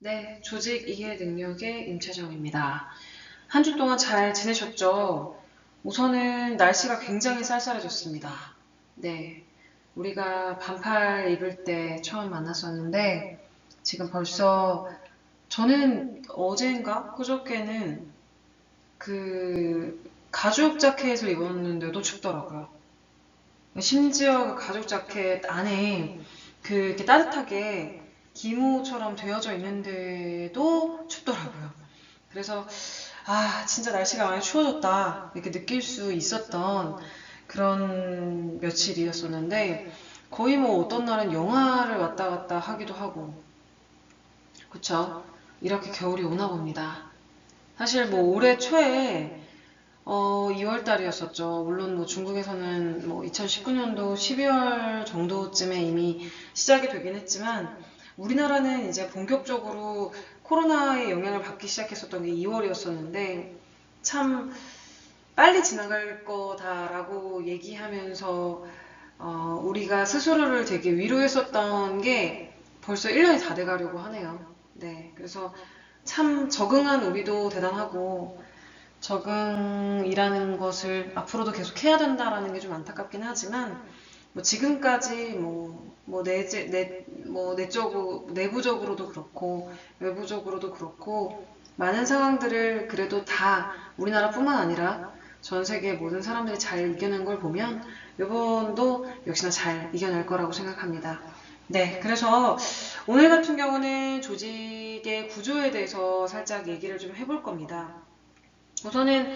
네, 조직 이해 능력의 임채정입니다. 한 주 동안 잘 지내셨죠? 우선은 날씨가 굉장히 쌀쌀해졌습니다. 네, 우리가 반팔 입을 때 처음 만났었는데 지금 벌써 저는 어젠가 그저께는 그 가죽 자켓을 입었는데도 춥더라고요. 심지어 그 가죽 자켓 안에 이렇게 따뜻하게 기모처럼 되어져 있는데도 춥더라고요. 그래서 진짜 날씨가 많이 추워졌다 이렇게 느낄 수 있었던 그런 며칠이었었는데 거의 뭐 어떤 날은 영하를 왔다 갔다 하기도 하고 그쵸? 이렇게 겨울이 오나 봅니다. 사실 뭐 올해 초에 2월 달이었었죠. 물론 뭐 중국에서는 뭐 2019년도 12월 정도쯤에 이미 시작이 되긴 했지만 우리나라는 이제 본격적으로 코로나의 영향을 받기 시작했었던 게 2월이었었는데 참 빨리 지나갈 거다라고 얘기하면서 우리가 스스로를 되게 위로했었던 게 벌써 1년이 다 돼가려고 하네요. 네, 그래서 참 적응한 우리도 대단하고 적응이라는 것을 앞으로도 계속 해야 된다라는 게 좀 안타깝긴 하지만 뭐 지금까지 뭐 내적으로 내부적으로도 그렇고 외부적으로도 그렇고 많은 상황들을 그래도 다 우리나라뿐만 아니라 전 세계 모든 사람들이 잘 이겨낸 걸 보면 이번도 역시나 잘 이겨낼 거라고 생각합니다. 네, 그래서 오늘 같은 경우는 조직의 구조에 대해서 살짝 얘기를 좀 해볼 겁니다. 우선은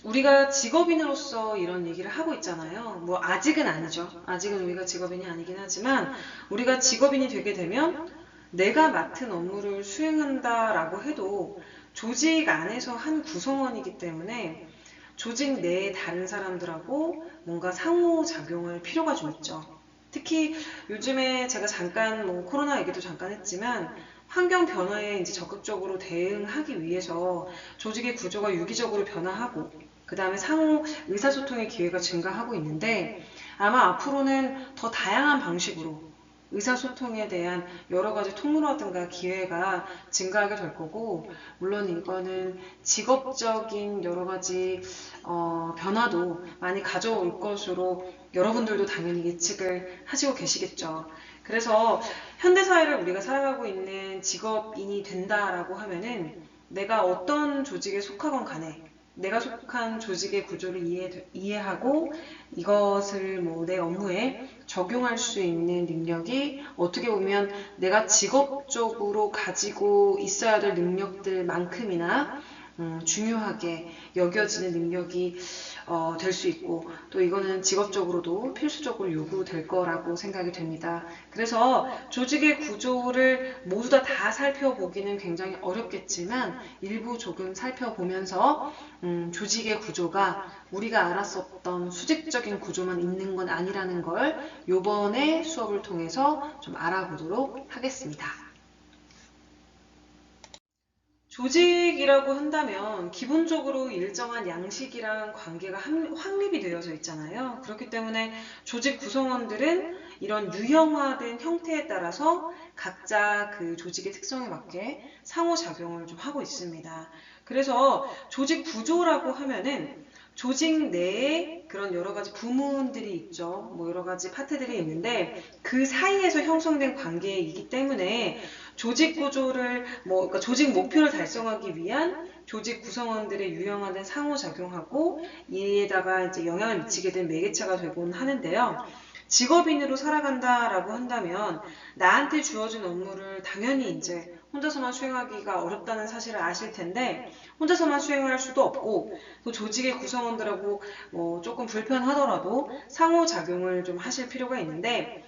우리가 직업인으로서 이런 얘기를 하고 있잖아요. 뭐 아직은 아니죠. 아직은 우리가 직업인이 아니긴 하지만 우리가 직업인이 되게 되면 내가 맡은 업무를 수행한다라고 해도 조직 안에서 한 구성원이기 때문에 조직 내의 다른 사람들하고 뭔가 상호작용을 필요가 좀 있죠. 특히 요즘에 제가 잠깐 뭐 코로나 얘기도 잠깐 했지만 환경 변화에 이제 적극적으로 대응하기 위해서 조직의 구조가 유기적으로 변화하고 그 다음에 상호 의사소통의 기회가 증가하고 있는데 아마 앞으로는 더 다양한 방식으로 의사소통에 대한 여러 가지 통로라든가 기회가 증가하게 될 거고 물론 이거는 직업적인 여러 가지 변화도 많이 가져올 것으로 여러분들도 당연히 예측을 하시고 계시겠죠. 그래서 현대사회를 우리가 살아가고 있는 직업인이 된다라고 하면은 내가 어떤 조직에 속하건 간에 내가 속한 조직의 구조를 이해하고 이것을 뭐 내 업무에 적용할 수 있는 능력이 어떻게 보면 내가 직업적으로 가지고 있어야 될 능력들만큼이나 중요하게 여겨지는 능력이 될 수 있고 또 이거는 직업적으로도 필수적으로 요구될 거라고 생각이 됩니다. 그래서 조직의 구조를 모두 다 살펴보기는 굉장히 어렵겠지만 일부 조금 살펴보면서 조직의 구조가 우리가 알았었던 수직적인 구조만 있는 건 아니라는 걸 요번에 수업을 통해서 좀 알아보도록 하겠습니다. 조직이라고 한다면 기본적으로 일정한 양식이랑 관계가 확립이 되어져 있잖아요. 그렇기 때문에 조직 구성원들은 이런 유형화된 형태에 따라서 각자 그 조직의 특성에 맞게 상호작용을 좀 하고 있습니다. 그래서 조직 구조라고 하면은 조직 내에 그런 여러 가지 부문들이 있죠. 뭐 여러 가지 파트들이 있는데 그 사이에서 형성된 관계이기 때문에 조직 구조를 그러니까 조직 목표를 달성하기 위한 조직 구성원들의 유형화된 상호작용하고 이에다가 이제 영향을 미치게 된 매개체가 되곤 하는데요. 직업인으로 살아간다라고 한다면 나한테 주어진 업무를 당연히 이제 혼자서만 수행하기가 어렵다는 사실을 아실 텐데 혼자서만 수행할 수도 없고 또 조직의 구성원들하고 뭐 조금 불편하더라도 상호작용을 좀 하실 필요가 있는데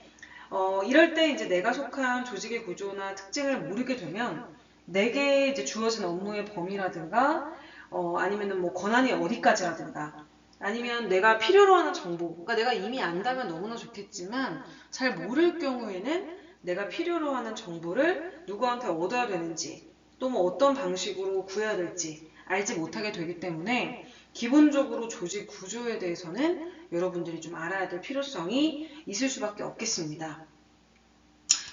이럴 때 이제 내가 속한 조직의 구조나 특징을 모르게 되면 내게 이제 주어진 업무의 범위라든가 아니면은 뭐 권한이 어디까지라든가 아니면 내가 필요로 하는 정보, 그러니까 내가 이미 안다면 너무나 좋겠지만 잘 모를 경우에는 내가 필요로 하는 정보를 누구한테 얻어야 되는지 또 뭐 어떤 방식으로 구해야 될지 알지 못하게 되기 때문에 기본적으로 조직 구조에 대해서는 여러분들이 좀 알아야 될 필요성이 있을 수밖에 없겠습니다.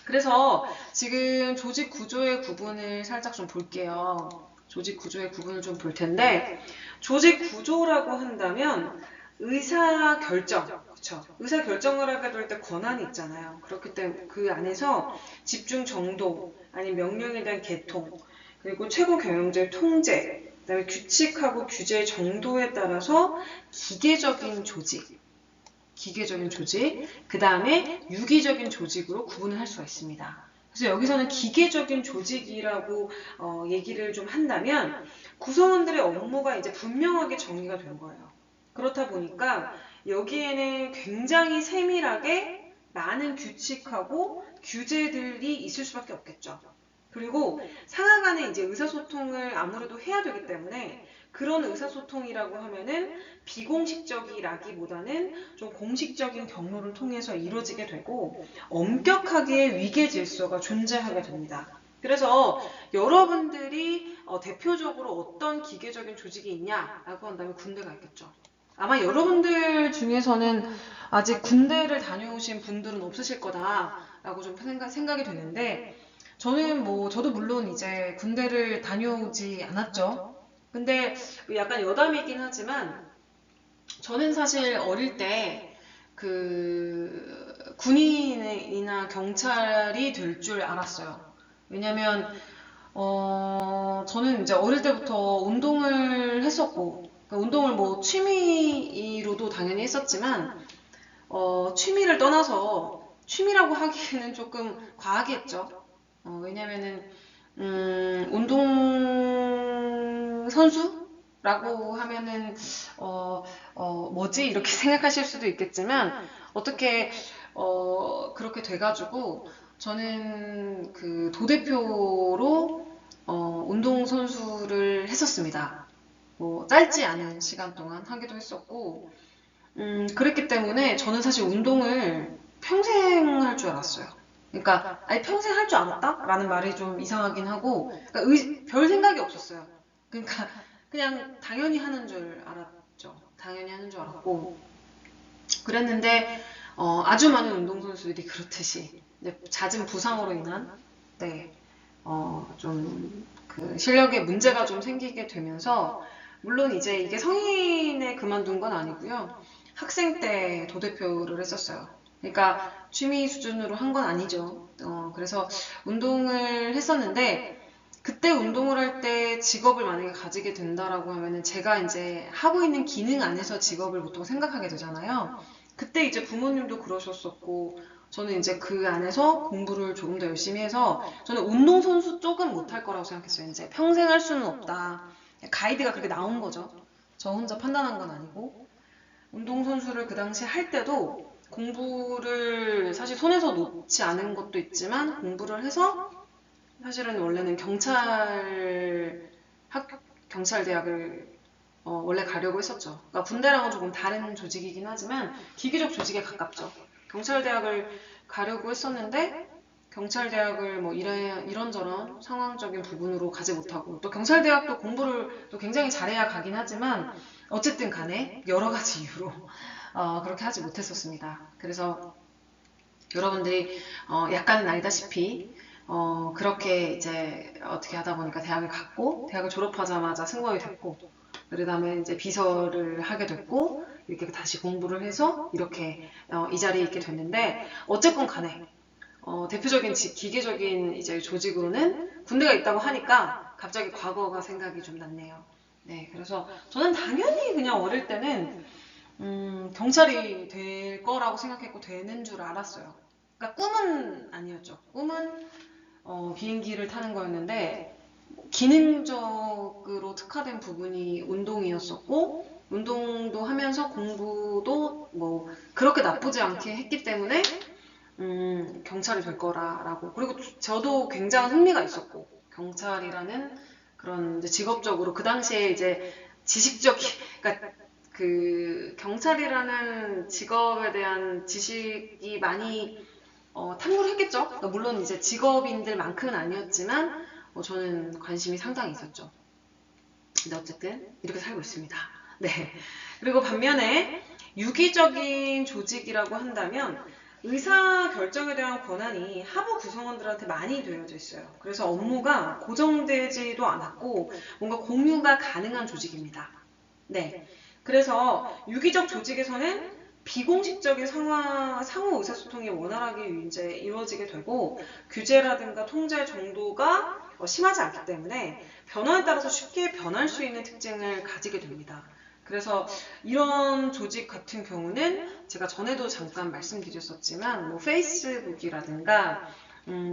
그래서 지금 조직 구조의 구분을 살짝 좀 볼게요. 조직 구조의 구분을 좀 볼 텐데, 조직 구조라고 한다면 의사 결정, 그렇죠? 의사 결정을 하게 될 때 권한이 있잖아요. 그렇기 때문에 그 안에서 집중 정도, 아니 명령에 대한 개통, 그리고 최고 경영자의 통제, 그다음에 규칙하고 규제의 정도에 따라서 기계적인 조직, 그 다음에 유기적인 조직으로 구분을 할 수가 있습니다. 그래서 여기서는 기계적인 조직이라고 얘기를 좀 한다면 구성원들의 업무가 이제 분명하게 정의가 된 거예요. 그렇다 보니까 여기에는 굉장히 세밀하게 많은 규칙하고 규제들이 있을 수밖에 없겠죠. 그리고 상하 간의 이제 의사소통을 아무래도 해야 되기 때문에 그런 의사소통이라고 하면은 비공식적이라기보다는 좀 공식적인 경로를 통해서 이루어지게 되고 엄격하게 위계 질서가 존재하게 됩니다. 그래서 여러분들이 대표적으로 어떤 기계적인 조직이 있냐라고 한다면 군대가 있겠죠. 아마 여러분들 중에서는 아직 군대를 다녀오신 분들은 없으실 거다라고 좀 생각이 되는데 저도 물론 이제 군대를 다녀오지 않았죠. 근데 약간 여담이긴 하지만 저는 사실 어릴 때 그 군인이나 경찰이 될 줄 알았어요. 왜냐면 저는 이제 어릴 때부터 운동을 했었고 그러니까 운동을 뭐 취미로도 당연히 했었지만 취미를 떠나서 취미라고 하기에는 조금 과하겠죠. 왜냐면은 운동 선수라고 하면은 뭐지 이렇게 생각하실 수도 있겠지만 어떻게 그렇게 돼가지고 저는 그 도대표로 운동 선수를 했었습니다. 뭐 짧지 않은 시간 동안 하기도 했었고 그랬기 때문에 저는 사실 운동을 평생 할 줄 알았어요. 그러니까 아니 평생 할 줄 알았다? 라는 말이 좀 이상하긴 하고 그러니까 별 생각이 없었어요. 그러니까 그냥 당연히 하는 줄 알았죠. 당연히 하는 줄 알았고 그랬는데 아주 많은 운동선수들이 그렇듯이 잦은 부상으로 인한 네, 좀 그 실력에 문제가 좀 생기게 되면서 물론 이제 이게 성인에 그만둔 건 아니고요. 학생 때 도대표를 했었어요. 그러니까 취미 수준으로 한 건 아니죠. 그래서 운동을 했었는데 그때 운동을 할 때 직업을 만약에 가지게 된다라고 하면은 제가 이제 하고 있는 기능 안에서 직업을 보통 생각하게 되잖아요. 그때 이제 부모님도 그러셨었고 저는 이제 그 안에서 공부를 조금 더 열심히 해서 저는 운동선수 쪽은 못할 거라고 생각했어요. 이제 평생 할 수는 없다. 가이드가 그렇게 나온 거죠. 저 혼자 판단한 건 아니고. 운동선수를 그 당시에 할 때도 공부를 사실 손에서 놓지 않은 것도 있지만 공부를 해서 사실은 원래는 경찰대학을 원래 가려고 했었죠. 그러니까 군대랑은 조금 다른 조직이긴 하지만 기계적 조직에 가깝죠. 경찰대학을 가려고 했었는데 경찰대학을 뭐 이런저런 상황적인 부분으로 가지 못하고 또 경찰대학도 공부를 또 굉장히 잘해야 가긴 하지만 어쨌든 간에 여러 가지 이유로 그렇게 하지 못했었습니다. 그래서 여러분들이 약간은 알다시피 그렇게 이제 어떻게 하다 보니까 대학을 갔고 대학을 졸업하자마자 승무원이 됐고 그 다음에 이제 비서를 하게 됐고 이렇게 다시 공부를 해서 이렇게 이 자리에 있게 됐는데 어쨌건 간에 대표적인 기계적인 이제 조직으로는 군대가 있다고 하니까 갑자기 과거가 생각이 좀 났네요. 네, 그래서 저는 당연히 그냥 어릴 때는 경찰이 될 거라고 생각했고 되는 줄 알았어요. 그러니까 꿈은 아니었죠. 꿈은 비행기를 타는 거였는데 기능적으로 특화된 부분이 운동이었었고 운동도 하면서 공부도 뭐 그렇게 나쁘지 않게 했기 때문에 경찰이 될 거라고 그리고 저도 굉장한 흥미가 있었고 경찰이라는 그런 이제 직업적으로 그 당시에 이제 지식적인 그러니까 그 경찰이라는 직업에 대한 지식이 많이 탐구를 했겠죠. 그러니까 물론 이제 직업인들만큼은 아니었지만 저는 관심이 상당히 있었죠. 근데 어쨌든 이렇게 살고 있습니다. 네. 그리고 반면에 유기적인 조직이라고 한다면 의사 결정에 대한 권한이 하부 구성원들한테 많이 되어져 있어요. 그래서 업무가 고정되지도 않았고 뭔가 공유가 가능한 조직입니다. 네. 그래서 유기적 조직에서는 비공식적인 상호 의사소통이 원활하게 이제 이루어지게 되고 규제라든가 통제 정도가 심하지 않기 때문에 변화에 따라서 쉽게 변할 수 있는 특징을 가지게 됩니다. 그래서 이런 조직 같은 경우는 제가 전에도 잠깐 말씀드렸었지만 뭐 페이스북이라든가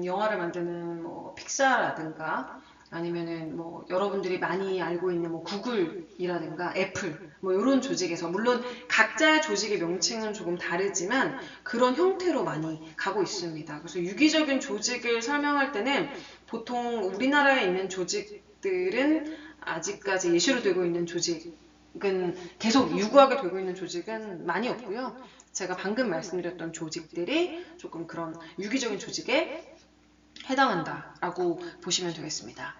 영화를 만드는 뭐 픽사라든가 아니면은 뭐 여러분들이 많이 알고 있는 뭐 구글이라든가 애플 뭐 이런 조직에서 물론 각자의 조직의 명칭은 조금 다르지만 그런 형태로 많이 가고 있습니다. 그래서 유기적인 조직을 설명할 때는 보통 우리나라에 있는 조직들은 아직까지 예시로 되고 있는 조직은 계속 유구하게 되고 있는 조직은 많이 없고요. 제가 방금 말씀드렸던 조직들이 조금 그런 유기적인 조직에 해당한다라고 보시면 되겠습니다.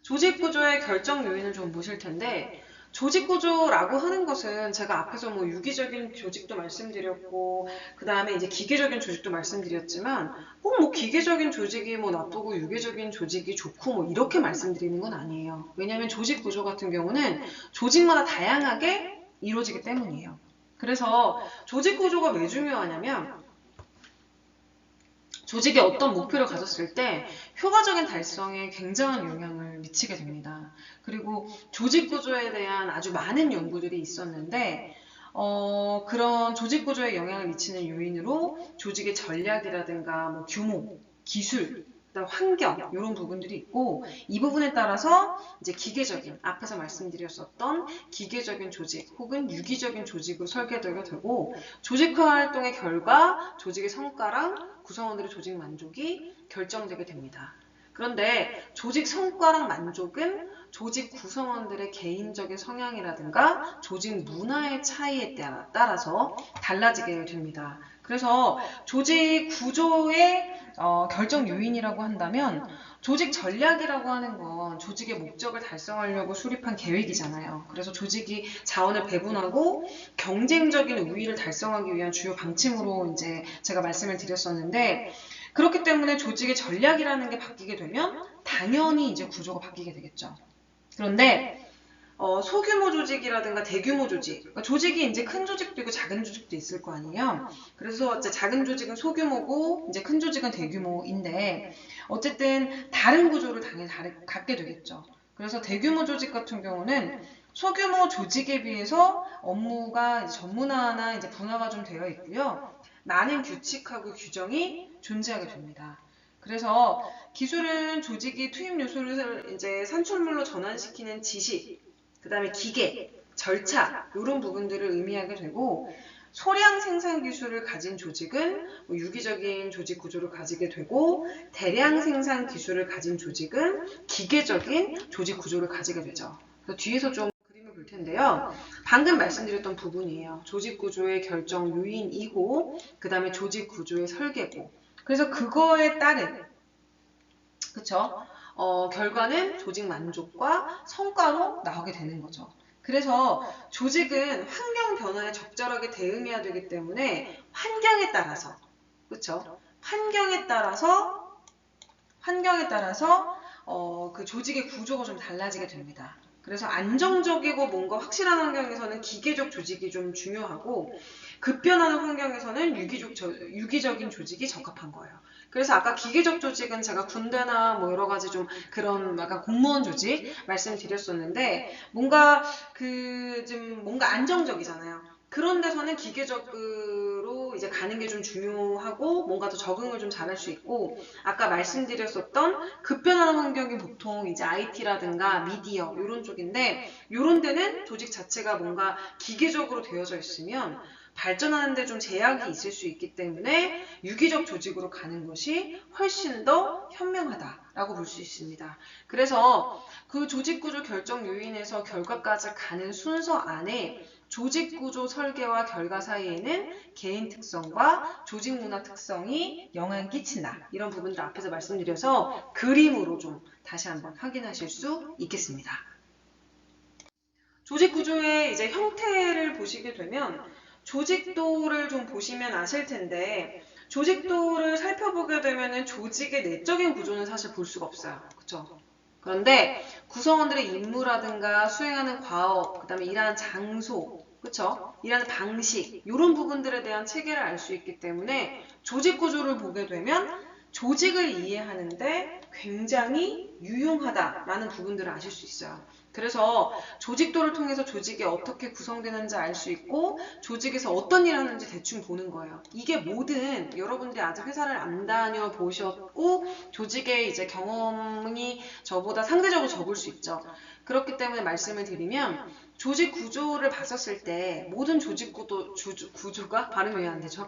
조직 구조의 결정 요인을 좀 보실 텐데 조직 구조라고 하는 것은 제가 앞에서 뭐 유기적인 조직도 말씀드렸고 그 다음에 이제 기계적인 조직도 말씀드렸지만 꼭 뭐 기계적인 조직이 뭐 나쁘고 유기적인 조직이 좋고 뭐 이렇게 말씀드리는 건 아니에요. 왜냐하면 조직 구조 같은 경우는 조직마다 다양하게 이루어지기 때문이에요. 그래서 조직 구조가 왜 중요하냐면 조직이 어떤 목표를 가졌을 때 효과적인 달성에 굉장한 영향을 미치게 됩니다. 그리고 조직 구조에 대한 아주 많은 연구들이 있었는데 그런 조직 구조에 영향을 미치는 요인으로 조직의 전략이라든가 뭐 규모, 기술, 그다음 환경 이런 부분들이 있고 이 부분에 따라서 이제 기계적인 앞에서 말씀드렸었던 기계적인 조직 혹은 유기적인 조직으로 설계되게 되고 조직화 활동의 결과 조직의 성과랑 구성원들의 조직 만족이 결정되게 됩니다. 그런데 조직 성과랑 만족은 조직 구성원들의 개인적인 성향이라든가 조직 문화의 차이에 따라서 달라지게 됩니다. 그래서 조직 구조의 결정 요인이라고 한다면 조직 전략이라고 하는 건 조직의 목적을 달성하려고 수립한 계획이잖아요. 그래서 조직이 자원을 배분하고 경쟁적인 우위를 달성하기 위한 주요 방침으로 이제 제가 말씀을 드렸었는데 그렇기 때문에 조직의 전략이라는 게 바뀌게 되면 당연히 이제 구조가 바뀌게 되겠죠. 그런데 소규모 조직이라든가 대규모 조직, 그러니까 조직이 이제 큰 조직도 있고 작은 조직도 있을 거 아니에요. 그래서 이제 작은 조직은 소규모고 이제 큰 조직은 대규모인데 어쨌든 다른 구조를 당연히 갖게 되겠죠. 그래서 대규모 조직 같은 경우는 소규모 조직에 비해서 업무가 이제 전문화나 이제 분화가 좀 되어 있고요. 많은 규칙하고 규정이 존재하게 됩니다. 그래서 기술은 조직이 투입 요소를 이제 산출물로 전환시키는 지식, 그 다음에 기계, 절차 이런 부분들을 의미하게 되고 소량 생산 기술을 가진 조직은 뭐 유기적인 조직 구조를 가지게 되고 대량 생산 기술을 가진 조직은 기계적인 조직 구조를 가지게 되죠. 그래서 뒤에서 좀 그림을 볼 텐데요. 방금 말씀드렸던 부분이에요. 조직 구조의 결정 요인이고 그 다음에 조직 구조의 설계고 그래서 그거에 따른 그쵸? 결과는 조직 만족과 성과로 나오게 되는 거죠. 그래서 조직은 환경 변화에 적절하게 대응해야 되기 때문에 환경에 따라서 그쵸? 환경에 따라서 그 조직의 구조가 좀 달라지게 됩니다. 그래서 안정적이고 뭔가 확실한 환경에서는 기계적 조직이 좀 중요하고 급변하는 환경에서는 유기적인 조직이 적합한 거예요. 그래서 아까 기계적 조직은 제가 군대나 뭐 여러 가지 좀 그런 약간 공무원 조직 말씀드렸었는데 뭔가 좀 뭔가 안정적이잖아요. 그런 데서는 기계적으로 이제 가는 게 좀 중요하고 뭔가 더 적응을 좀 잘할 수 있고 아까 말씀드렸었던 급변하는 환경이 보통 이제 IT라든가 미디어 이런 쪽인데 이런 데는 조직 자체가 뭔가 기계적으로 되어져 있으면 발전하는 데 좀 제약이 있을 수 있기 때문에 유기적 조직으로 가는 것이 훨씬 더 현명하다라고 볼 수 있습니다. 그래서 그 조직 구조 결정 요인에서 결과까지 가는 순서 안에 조직 구조 설계와 결과 사이에는 개인 특성과 조직 문화 특성이 영향을 끼친다. 이런 부분들 앞에서 말씀드려서 그림으로 좀 다시 한번 확인하실 수 있겠습니다. 조직 구조의 이제 형태를 보시게 되면 조직도를 좀 보시면 아실 텐데 조직도를 살펴보게 되면은 조직의 내적인 구조는 사실 볼 수가 없어요. 그쵸? 그런데 구성원들의 임무라든가 수행하는 과업, 그 다음에 일하는 장소, 그쵸? 일하는 방식, 이런 부분들에 대한 체계를 알 수 있기 때문에 조직 구조를 보게 되면 조직을 이해하는데 굉장히 유용하다라는 부분들을 아실 수 있어요. 그래서 조직도를 통해서 조직이 어떻게 구성되는지 알 수 있고 조직에서 어떤 일을 하는지 대충 보는 거예요. 이게 모든 여러분들이 아직 회사를 안 다녀보셨고 조직의 이제 경험이 저보다 상대적으로 적을 수 있죠. 그렇기 때문에 말씀을 드리면 조직 구조를 봤었을 때 모든 조직 구조가 발음이 왜 안 되죠?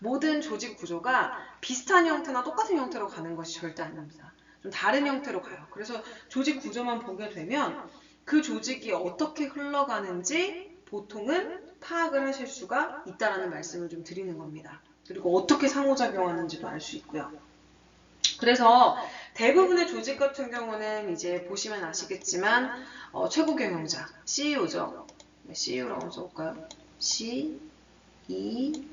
모든 조직 구조가 비슷한 형태나 똑같은 형태로 가는 것이 절대 아닙니다. 좀 다른 형태로 가요. 그래서 조직 구조만 보게 되면 그 조직이 어떻게 흘러가는지 보통은 파악을 하실 수가 있다라는 말씀을 좀 드리는 겁니다. 그리고 어떻게 상호작용하는지도 알 수 있고요. 그래서 대부분의 조직 같은 경우는 이제 보시면 아시겠지만 최고 경영자, CEO죠. CEO라고 써볼까요? C, E,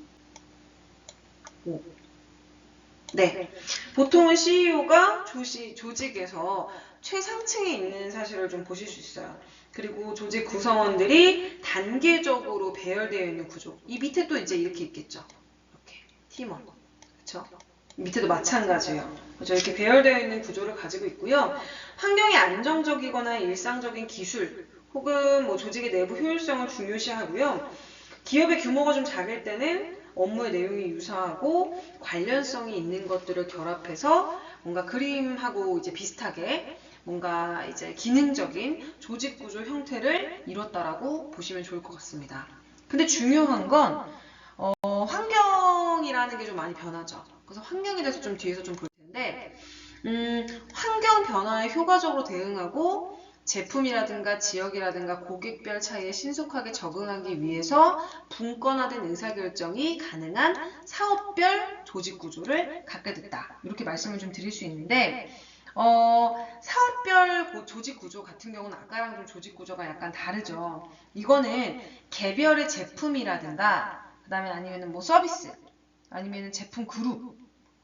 O. 네, 보통은 CEO가 조직에서 최상층에 있는 사실을 좀 보실 수 있어요. 그리고 조직 구성원들이 단계적으로 배열되어 있는 구조. 이 밑에 또 이제 이렇게 있겠죠. 이렇게 팀원, 그렇죠? 밑에도 마찬가지예요. 그렇죠? 이렇게 배열되어 있는 구조를 가지고 있고요. 환경이 안정적이거나 일상적인 기술 혹은 뭐 조직의 내부 효율성을 중요시하고요. 기업의 규모가 좀 작을 때는 업무의 내용이 유사하고 관련성이 있는 것들을 결합해서 뭔가 그림하고 이제 비슷하게 뭔가 이제 기능적인 조직 구조 형태를 이뤘다라고 보시면 좋을 것 같습니다. 근데 중요한 건 환경이라는 게 좀 많이 변하죠. 그래서 환경에 대해서 좀 뒤에서 좀 볼 텐데 환경 변화에 효과적으로 대응하고 제품이라든가 지역이라든가 고객별 차이에 신속하게 적응하기 위해서 분권화된 의사결정이 가능한 사업별 조직 구조를 갖게 됐다. 이렇게 말씀을 좀 드릴 수 있는데 사업별 조직 구조 같은 경우는 아까랑 좀 조직 구조가 약간 다르죠. 이거는 개별의 제품이라든가 그 다음에 아니면 뭐 서비스 아니면 제품 그룹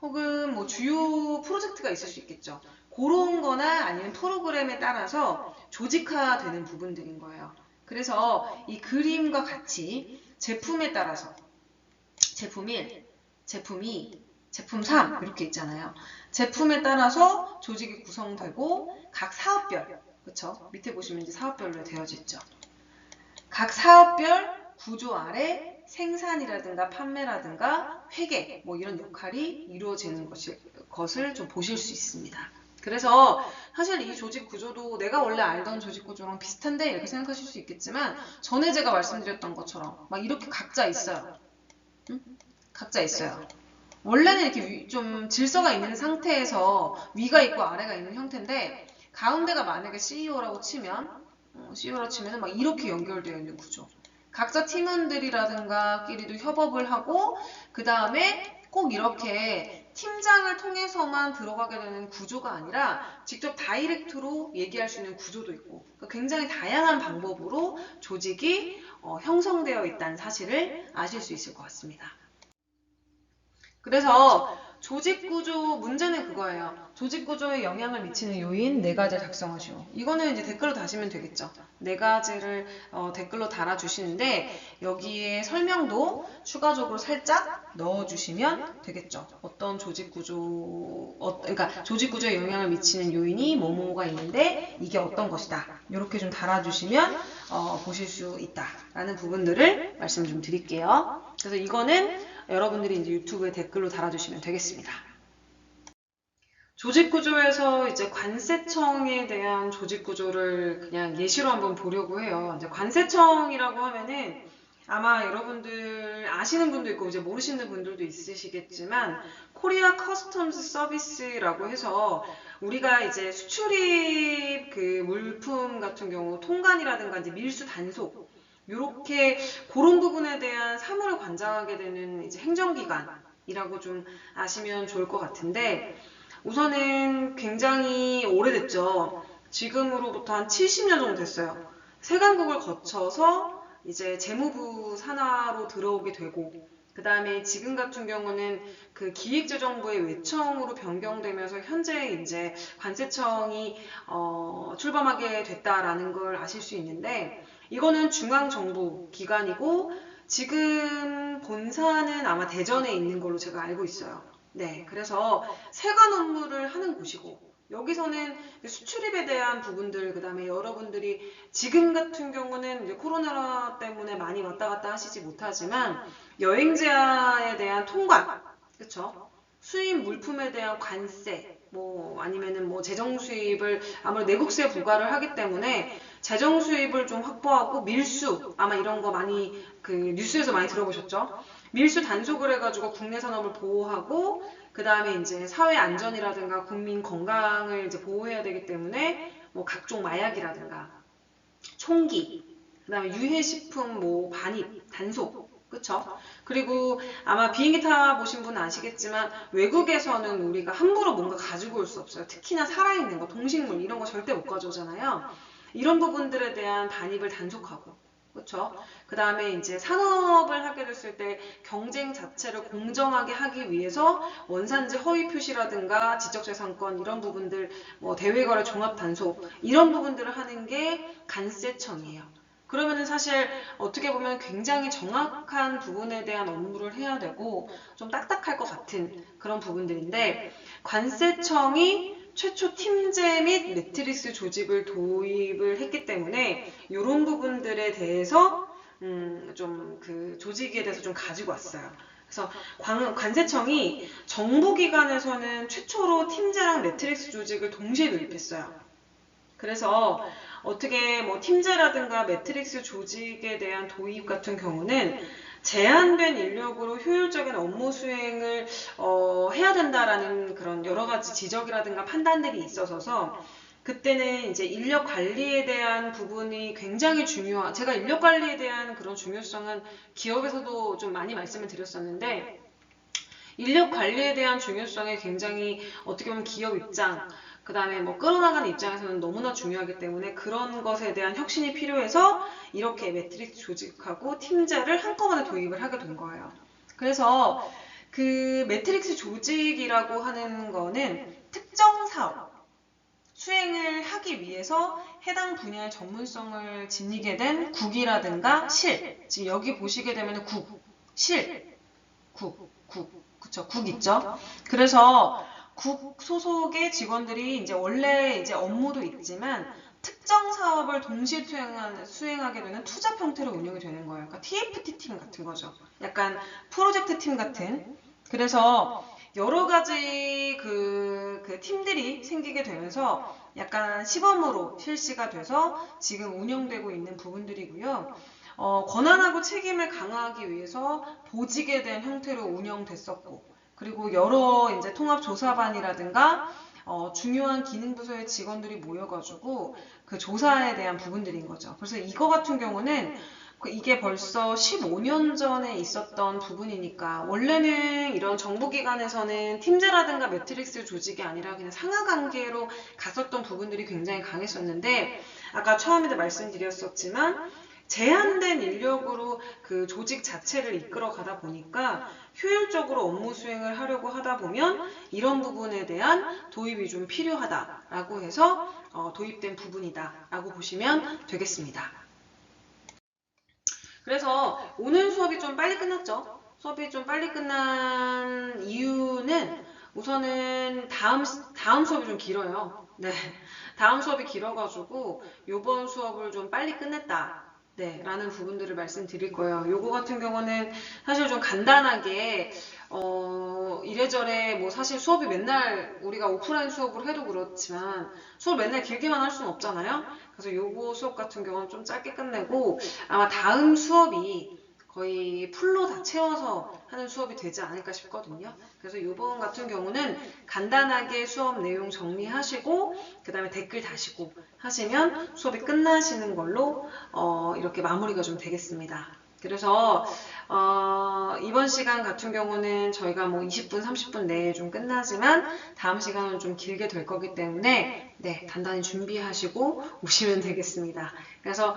혹은 뭐 주요 프로젝트가 있을 수 있겠죠. 그런 거나 아니면 프로그램에 따라서 조직화되는 부분들인 거예요. 그래서 이 그림과 같이 제품에 따라서 제품 1, 제품 2, 제품 3 이렇게 있잖아요. 제품에 따라서 조직이 구성되고 각 사업별, 그쵸? 밑에 보시면 이제 사업별로 되어져 있죠. 각 사업별 구조 아래 생산이라든가 판매라든가 회계 뭐 이런 역할이 이루어지는 것을 좀 보실 수 있습니다. 그래서 사실 이 조직 구조도 내가 원래 알던 조직 구조랑 비슷한데 이렇게 생각하실 수 있겠지만 전에 제가 말씀드렸던 것처럼 막 이렇게 각자 있어요. 응? 각자 있어요. 원래는 이렇게 좀 질서가 있는 상태에서 위가 있고 아래가 있는 형태인데 가운데가 만약에 CEO라고 치면 막 이렇게 연결되어 있는 구조. 각자 팀원들이라든가 끼리도 협업을 하고 그 다음에 꼭 이렇게 팀장을 통해서만 들어가게 되는 구조가 아니라 직접 다이렉트로 얘기할 수 있는 구조도 있고 그러니까 굉장히 다양한 방법으로 조직이 형성되어 있다는 사실을 아실 수 있을 것 같습니다. 그래서 조직구조 문제는 그거예요. 조직구조에 영향을 미치는 요인 4가지를 작성하시오. 이거는 이제 댓글로 다시면 되겠죠. 4가지를 댓글로 달아주시는데 여기에 설명도 추가적으로 살짝 넣어주시면 되겠죠. 어떤 조직구조, 그러니까 조직구조에 영향을 미치는 요인이 뭐뭐가 있는데 이게 어떤 것이다. 이렇게 좀 달아주시면 보실 수 있다라는 부분들을 말씀 좀 드릴게요. 그래서 이거는 여러분들이 이제 유튜브에 댓글로 달아주시면 되겠습니다. 조직구조에서 이제 관세청에 대한 조직구조를 그냥 예시로 한번 보려고 해요. 이제 관세청이라고 하면은 아마 여러분들 아시는 분도 있고 이제 모르시는 분들도 있으시겠지만 코리아 커스텀스 서비스라고 해서 우리가 이제 수출입 그 물품 같은 경우 통관이라든가 이제 밀수 단속 요렇게 그런 부분에 대한 사무를 관장하게 되는 이제 행정기관이라고 좀 아시면 좋을 것 같은데 우선은 굉장히 오래됐죠. 지금으로부터 한 70년 정도 됐어요. 세관국을 거쳐서 이제 재무부 산하로 들어오게 되고, 그 다음에 지금 같은 경우는 그 기획재정부의 외청으로 변경되면서 현재 이제 관세청이 출범하게 됐다라는 걸 아실 수 있는데, 이거는 중앙정부 기관이고 지금 본사는 아마 대전에 있는 걸로 제가 알고 있어요. 네, 그래서 세관 업무를 하는 곳이고, 여기서는 수출입에 대한 부분들, 그 다음에 여러분들이 지금 같은 경우는 이제 코로나 때문에 많이 왔다 갔다 하시지 못하지만 여행자에 대한 통관, 그쵸? 수입 물품에 대한 관세, 뭐 아니면은 뭐 재정 수입을 아무래도 내국세 부과를 하기 때문에 재정 수입을 좀 확보하고 밀수, 아마 이런 거 많이 그 뉴스에서 많이 들어보셨죠? 밀수 단속을 해가지고 국내 산업을 보호하고, 그 다음에 이제 사회 안전이라든가 국민 건강을 이제 보호해야 되기 때문에 뭐 각종 마약이라든가 총기, 그 다음에 유해식품 뭐 반입, 단속, 그쵸? 그리고 아마 비행기 타보신 분은 아시겠지만 외국에서는 우리가 함부로 뭔가 가지고 올 수 없어요. 특히나 살아있는 거, 동식물 이런 거 절대 못 가져오잖아요. 이런 부분들에 대한 반입을 단속하고, 그렇죠? 그 다음에 이제 산업을 하게 됐을 때 경쟁 자체를 공정하게 하기 위해서 원산지 허위 표시라든가 지적재산권 이런 부분들, 뭐 대외거래 종합 단속 이런 부분들을 하는 게 관세청이에요. 그러면은 사실 어떻게 보면 굉장히 정확한 부분에 대한 업무를 해야 되고 좀 딱딱할 것 같은 그런 부분들인데, 관세청이 최초 팀제 및 매트릭스 조직을 도입을 했기 때문에 이런 부분들에 대해서 좀 그 조직에 대해서 좀 가지고 왔어요. 그래서 관세청이 정부기관에서는 최초로 팀제랑 매트릭스 조직을 동시에 도입했어요. 그래서 어떻게 뭐 팀제라든가 매트릭스 조직에 대한 도입 같은 경우는 제한된 인력으로 효율적인 업무 수행을 해야 된다라는 그런 여러 가지 지적이라든가 판단들이 있어서 그때는 이제 인력 관리에 대한 부분이 굉장히 제가 인력 관리에 대한 그런 중요성은 기업에서도 좀 많이 말씀을 드렸었는데, 인력 관리에 대한 중요성이 굉장히 어떻게 보면 기업 입장, 그 다음에 뭐 끌어나가는 입장에서는 너무나 중요하기 때문에 그런 것에 대한 혁신이 필요해서 이렇게 매트릭스 조직하고 팀제를 한꺼번에 도입을 하게 된 거예요. 그래서 그 매트릭스 조직이라고 하는 거는 특정 사업, 수행을 하기 위해서 해당 분야의 전문성을 지니게 된 국이라든가 실, 지금 여기 보시게 되면 국, 실, 그쵸, 국 있죠? 그래서 국 소속의 직원들이 이제 원래 이제 업무도 있지만 특정 사업을 동시에 수행하게 되는 투잡 형태로 운영이 되는 거예요. 그러니까 TFT 팀 같은 거죠. 약간 프로젝트 팀 같은. 그래서 여러 가지 그 팀들이 생기게 되면서 약간 시범으로 실시가 돼서 지금 운영되고 있는 부분들이고요. 권한하고 책임을 강화하기 위해서 보직에 대한 형태로 운영됐었고, 그리고 여러 이제 통합조사반이라든가 중요한 기능부서의 직원들이 모여가지고 그 조사에 대한 부분들인 거죠. 그래서 이거 같은 경우는 이게 벌써 15년 전에 있었던 부분이니까, 원래는 이런 정부기관에서는 팀제라든가 매트릭스 조직이 아니라 그냥 상하관계로 갔었던 부분들이 굉장히 강했었는데, 아까 처음에도 말씀드렸었지만 제한된 인력으로 그 조직 자체를 이끌어 가다 보니까 효율적으로 업무 수행을 하려고 하다 보면 이런 부분에 대한 도입이 좀 필요하다라고 해서 도입된 부분이다라고 보시면 되겠습니다. 그래서 오늘 수업이 좀 빨리 끝났죠? 수업이 좀 빨리 끝난 이유는 우선은 다음 수업이 좀 길어요. 네, 다음 수업이 길어가지고 요번 수업을 좀 빨리 끝냈다. 네, 라는 부분들을 말씀드릴 거예요. 요거 같은 경우는 사실 좀 간단하게 이래저래 뭐 사실 수업이 맨날 우리가 오프라인 수업을 해도 그렇지만 수업 맨날 길게만 할 수는 없잖아요. 그래서 요거 수업 같은 경우는 좀 짧게 끝내고 아마 다음 수업이 거의 풀로 다 채워서 하는 수업이 되지 않을까 싶거든요. 그래서 이번 같은 경우는 간단하게 수업 내용 정리하시고 그 다음에 댓글 다시고 하시면 수업이 끝나시는 걸로 이렇게 마무리가 좀 되겠습니다. 그래서 이번 시간 같은 경우는 저희가 뭐 20분, 30분 내에 좀 끝나지만 다음 시간은 좀 길게 될 거기 때문에 네, 단단히 준비하시고 오시면 되겠습니다. 그래서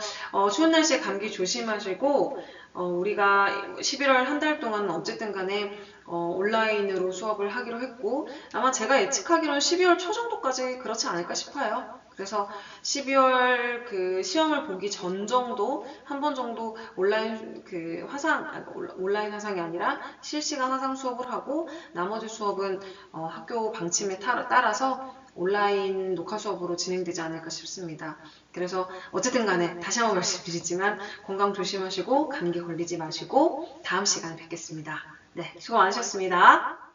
추운 날씨에 감기 조심하시고 우리가 11월 한 달 동안 어쨌든 간에 온라인으로 수업을 하기로 했고 아마 제가 예측하기로는 12월 초 정도까지 그렇지 않을까 싶어요. 그래서 12월 그 시험을 보기 전 정도 한 번 정도 온라인 그 온라인 화상이 아니라 실시간 화상 수업을 하고 나머지 수업은 학교 방침에 따라서 온라인 녹화 수업으로 진행되지 않을까 싶습니다. 그래서 어쨌든 간에 다시 한번 말씀드리지만 건강 조심하시고 감기 걸리지 마시고 다음 시간에 뵙겠습니다. 네, 수고 많으셨습니다.